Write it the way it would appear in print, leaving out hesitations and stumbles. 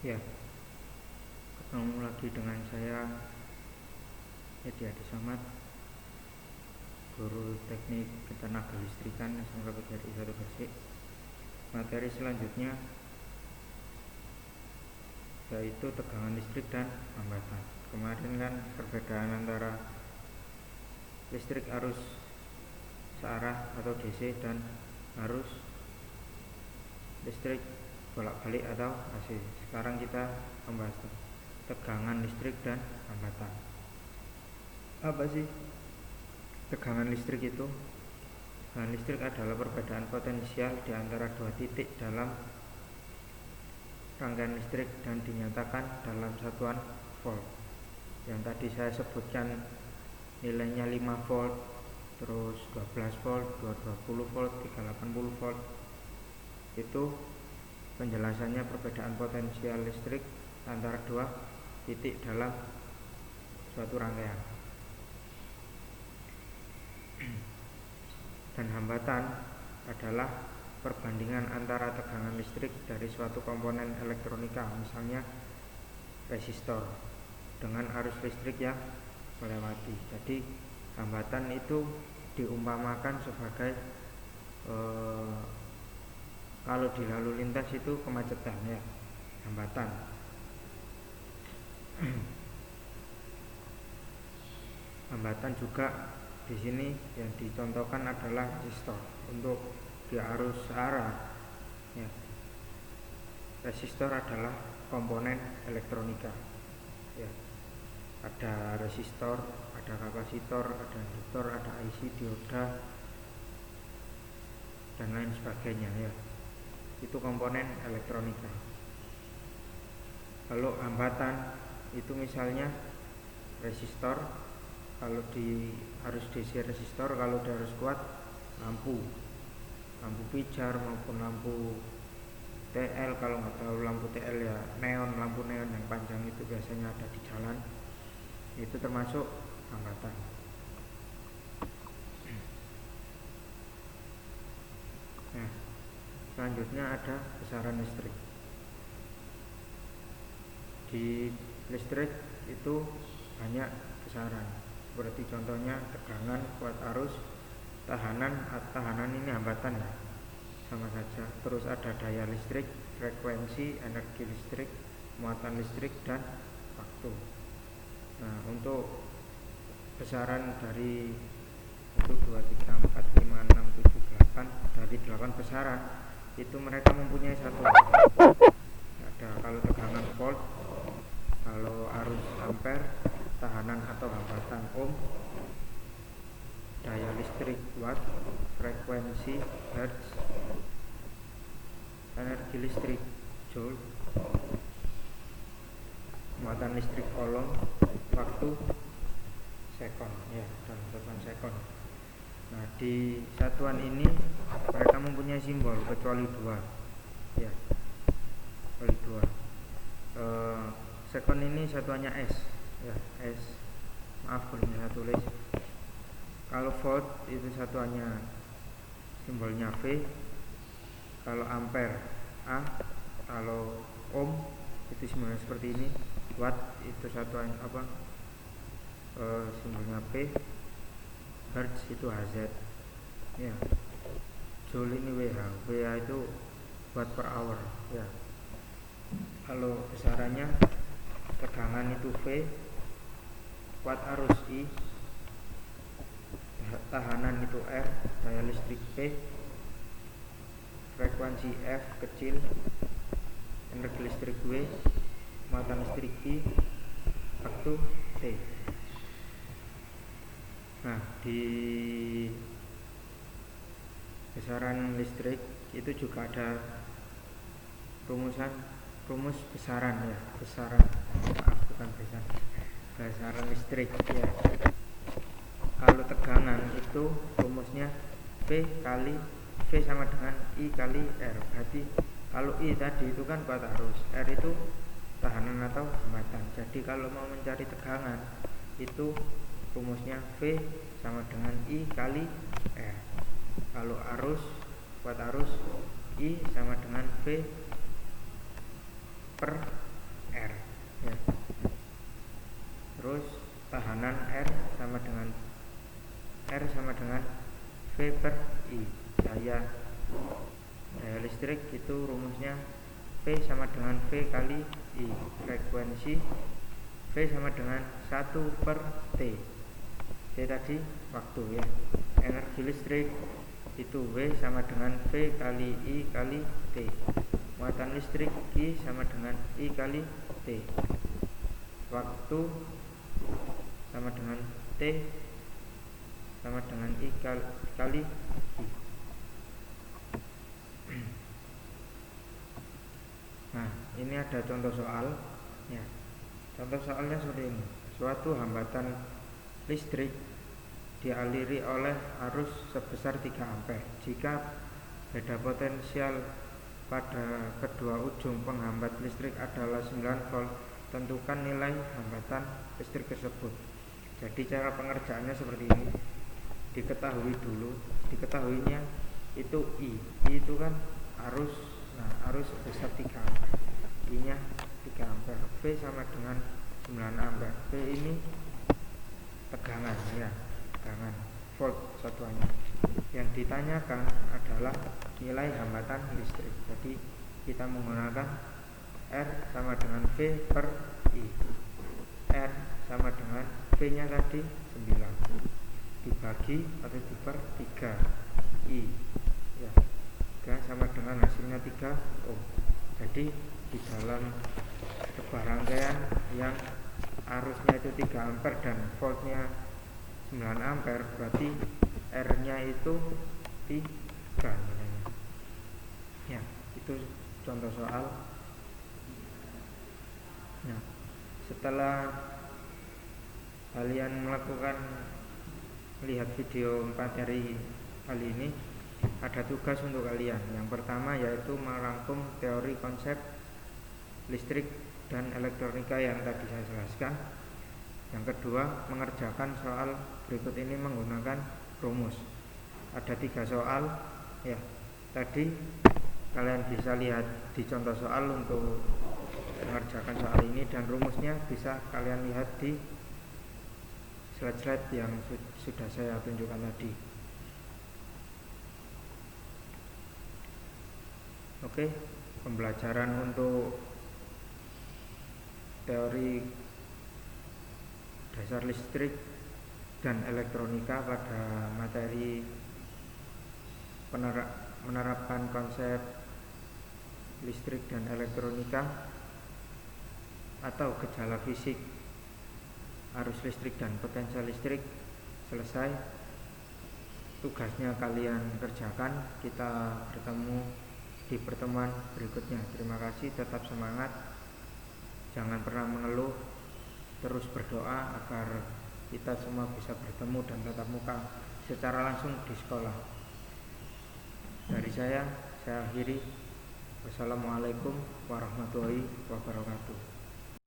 Ya, ketemu lagi dengan saya Edi Adi Samad, guru teknik ketenaga listrikan SMK PGRI 1 Gresik. Materi selanjutnya yaitu tegangan listrik dan hambatan. Kemarin kan perbedaan antara listrik arus searah atau DC dan arus listrik bolak-balik atau AC. Sekarang kita membahas tegangan listrik dan hambatan. Apa sih tegangan listrik itu? Tegangan listrik adalah perbedaan potensial di antara dua titik dalam rangkaian listrik dan dinyatakan dalam satuan volt. Yang tadi saya sebutkan nilainya 5 volt, terus 12 volt, 220 volt, 380 volt. Itu penjelasannya perbedaan potensial listrik antara dua titik dalam suatu rangkaian. Dan hambatan adalah perbandingan antara tegangan listrik dari suatu komponen elektronika, misalnya resistor, dengan arus listrik yang melewati. Jadi hambatan itu diumpamakan sebagai kalau di lalu lintas itu kemacetan, ya, hambatan. Hambatan juga di sini yang dicontohkan adalah resistor untuk di arus searah. Ya. Resistor adalah komponen elektronika. Ya. Ada resistor, ada kapasitor, ada induktor, ada IC, dioda, dan lain sebagainya, ya. Itu komponen elektronika. Kalau hambatan itu misalnya resistor, kalau di arus DC resistor, kalau di arus kuat lampu pijar maupun lampu TL. Kalau nggak tahu lampu TL, ya neon, lampu neon yang panjang itu biasanya ada di jalan, itu termasuk hambatan. Nah, selanjutnya ada besaran listrik. Di listrik itu banyak besaran, seperti contohnya tegangan, kuat arus, tahanan ini hambatan, ya, sama saja. Terus ada daya listrik, frekuensi, energi listrik, muatan listrik, dan waktu. Nah, untuk besaran dari 1, 2, 3, 4, 5, 6, 7, 8, dari 8 besaran itu mereka mempunyai satuan. Ada kalau tegangan volt, kalau arus ampere, tahanan atau hambatan ohm, daya listrik watt, frekuensi hertz, energi listrik joule, muatan listrik coulomb, waktu sekon, ya, dalam satuan sekon. Nah, di satuan ini mereka mempunyai simbol kecuali dua, ya, kecuali dua. Sekon ini satuannya S, ya, S. Maaf belum saya tulis. Kalau volt itu satuannya simbolnya V. Kalau ampere A. Kalau ohm itu simbolnya seperti ini. Watt itu satuan simbolnya P. Hertz itu Hz, ya. Joule ini WH. WH itu watt per hour, ya. Kalau besarannya tegangan itu V, kuat arus I, tahanan itu R, daya listrik P, frekuensi F kecil, energi listrik W, muatan listrik I, waktu T. Nah, di besaran listrik itu juga ada rumus besaran, ya, besaran, maaf bukan besaran listrik, ya. Kalau tegangan itu rumusnya V kali V sama dengan I kali R. Berarti kalau I tadi itu kan kuat arus, R itu tahanan atau hambatan. Jadi kalau mau mencari tegangan itu rumusnya V sama dengan I kali R. Kalau arus, kuat arus, I sama dengan V per R sama dengan V per I. Daya listrik itu rumusnya P sama dengan V kali I. Frekuensi V sama dengan 1 per T. T tadi waktu ya. Energi listrik itu W sama dengan V kali I kali T. Muatan listrik I sama dengan I kali T. Waktu sama dengan T sama dengan I kali I. Nah, ini ada contoh soal ya. Contoh soalnya seperti ini. Suatu hambatan listrik dialiri oleh arus sebesar 3 ampere. Jika beda potensial pada kedua ujung penghambat listrik adalah 9 volt, tentukan nilai hambatan listrik tersebut. Jadi cara pengerjaannya seperti ini. Diketahuinya itu I itu kan arus. Nah, arus sebesar 3 ampere. I-nya 3 ampere. V sama dengan 9 ampere. V ini tegangan ya. Tegangan volt satuannya. Yang ditanyakan adalah nilai hambatan listrik. Jadi kita menggunakan R sama dengan V per I. R sama dengan V nya tadi 9 dibagi atau diper 3 I ya. Dan sama dengan hasilnya 3 ohm. Jadi di dalam sebuah rangkaian yang arusnya itu 3 ampere dan voltnya 9 ampere, berarti R nya itu 3 ya. Itu contoh soal. Nah, setelah kalian melihat video materi kali ini, ada tugas untuk kalian. Yang pertama yaitu merangkum teori konsep listrik dan elektronika yang tadi saya jelaskan. Yang kedua, mengerjakan soal berikut ini menggunakan rumus. Ada 3 soal ya. Tadi kalian bisa lihat di contoh soal untuk mengerjakan soal ini, dan rumusnya bisa kalian lihat di slide-slide yang sudah saya tunjukkan tadi. Oke, pembelajaran untuk teori dasar listrik dan elektronika pada materi menerapkan konsep listrik dan elektronika atau gejala fisik arus listrik dan potensial listrik selesai. Tugasnya kalian kerjakan. Kita bertemu di pertemuan berikutnya. Terima kasih, tetap semangat, jangan pernah mengeluh, terus berdoa agar kita semua bisa bertemu dan tatap muka secara langsung di sekolah. Dari saya akhiri. Wassalamualaikum warahmatullahi wabarakatuh.